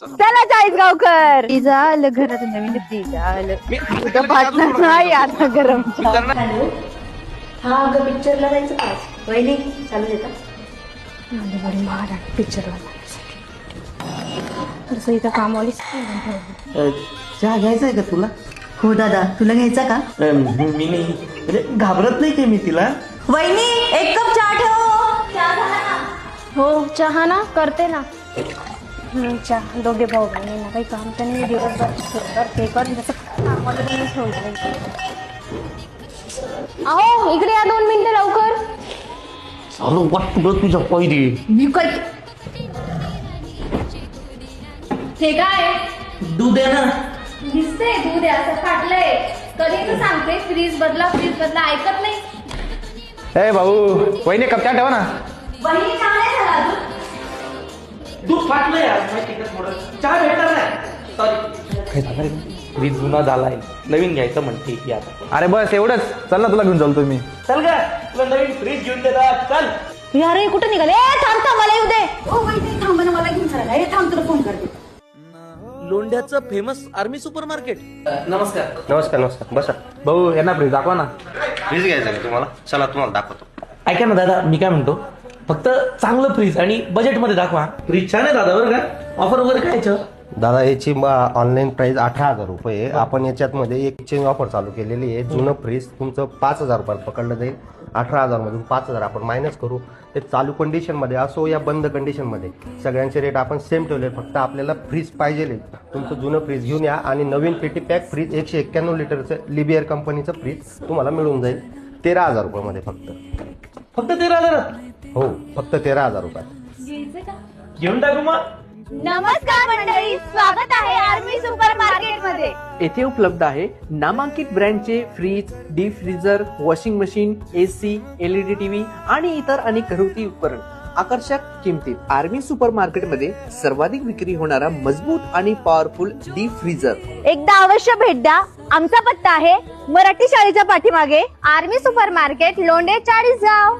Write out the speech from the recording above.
चला चाळीसगावकर झालं घरातून नवीन ती झालं उद्या भाजणार नाही आता गरम हॅलो हा अगं पिक्चरला जायचं का वहिनी चालू देता पिक्चरला तसं इथं कामवालीच चहा घ्यायचा आहे का तुला? हो दादा तुला घ्यायचा का? मी नाही म्हणजे घाबरत नाही का मी तिला? वहिनी एक कप चहा ठेव. हो चहा ना करते ना चहा दोघे भाऊ बहिणी ना काही काम त्यांनी दिवसभर ते कर जसं कामाला अहो इकडे या 2 मिनिटं लवकर चालू वाट तुला तुझ्या पहिली मी काय ते काय दूध आहे ना. दिसते दूध आहे असं फाटलंय कधी तू सांगते फ्रीज बदला ऐकत नाही ए भाऊ वहिनी कप चहा ठेवा ना. वहिनी चहा नाही झाला अजून. दूध फाटलंय आज माहिती का थोडं चहा भेटणार नाही. सॉरी काय झालं फ्रीज जुना झालाय नवीन घ्यायचं म्हणते की आता. अरे बस एवढंच चल ना तुला घेऊन चालतो मी. चल का तुला नवीन फ्रीज घेऊन देतात चल. अरे कुठे निघाले थांब मला येऊ दे ओ वहिनी थांब ना मला घेऊन चला. हे थांब तुला फोन करते. लोंढ्याचं फेमस आर्मी सुपर मार्केट. नमस्कार. नमस्कार नमस्कार बसा. भाऊ यांना फ्रीज दाखवा ना. फ्रीज घ्यायचा का तुम्हाला? चला तुम्हाला दाखवतो. ऐका ना दादा मी काय म्हणतो फक्त चांगलं फ्रीज आणि बजेटमध्ये दाखवा. फ्रीज छान आहे दादा बरं का. ऑफर वगैरे काय याच्यावर? दादा याची ऑनलाईन प्राइस 18,000 रुपये. आपण याच्यात मध्ये एक चेंज ऑफर चालू केलेली आहे. जुनं फ्रीज तुमचं 5,000 रुपयात पकडलं जाईल. 18,000 मधून 5,000 आपण मायनस करू. ते चालू कंडिशन मध्ये असो या बंद कंडिशन मध्ये सगळ्यांचे रेट आपण सेम ठेवले. फक्त आपल्याला फ्रीज पाहिजे तुमचं जुनं फ्रीज घेऊन या आणि नवीन पेटी पॅक फ्रीज 191 लिटरचं लिबियर कंपनीचं फ्रीज तुम्हाला मिळून जाईल 13,000 रुपयामध्ये फक्त 13,000. हो फक्त 13,000 रुपयात घेऊन टाकू मग. नमस्कार मंडळी स्वागत आहे आर्मी सुपर मार्केट मध्ये येथे उपलब्ध आहे नामांकित ब्रँडचे fridge, deep freezer, washing machine, AC, LED TV आणि इतर अनेक घरगुती उपकरण आकर्षक किमतीत. आर्मी सुपर मार्केट मध्ये सर्वाधिक विक्री होणारा मजबूत आणि पॉवरफुल डीप फ्रीजर. एकदा अवश्य भेट द्या. आमचा पत्ता आहे मराठी शाळेच्या पाठीमागे आर्मी सुपर मार्केट लोंढे 40 गाव.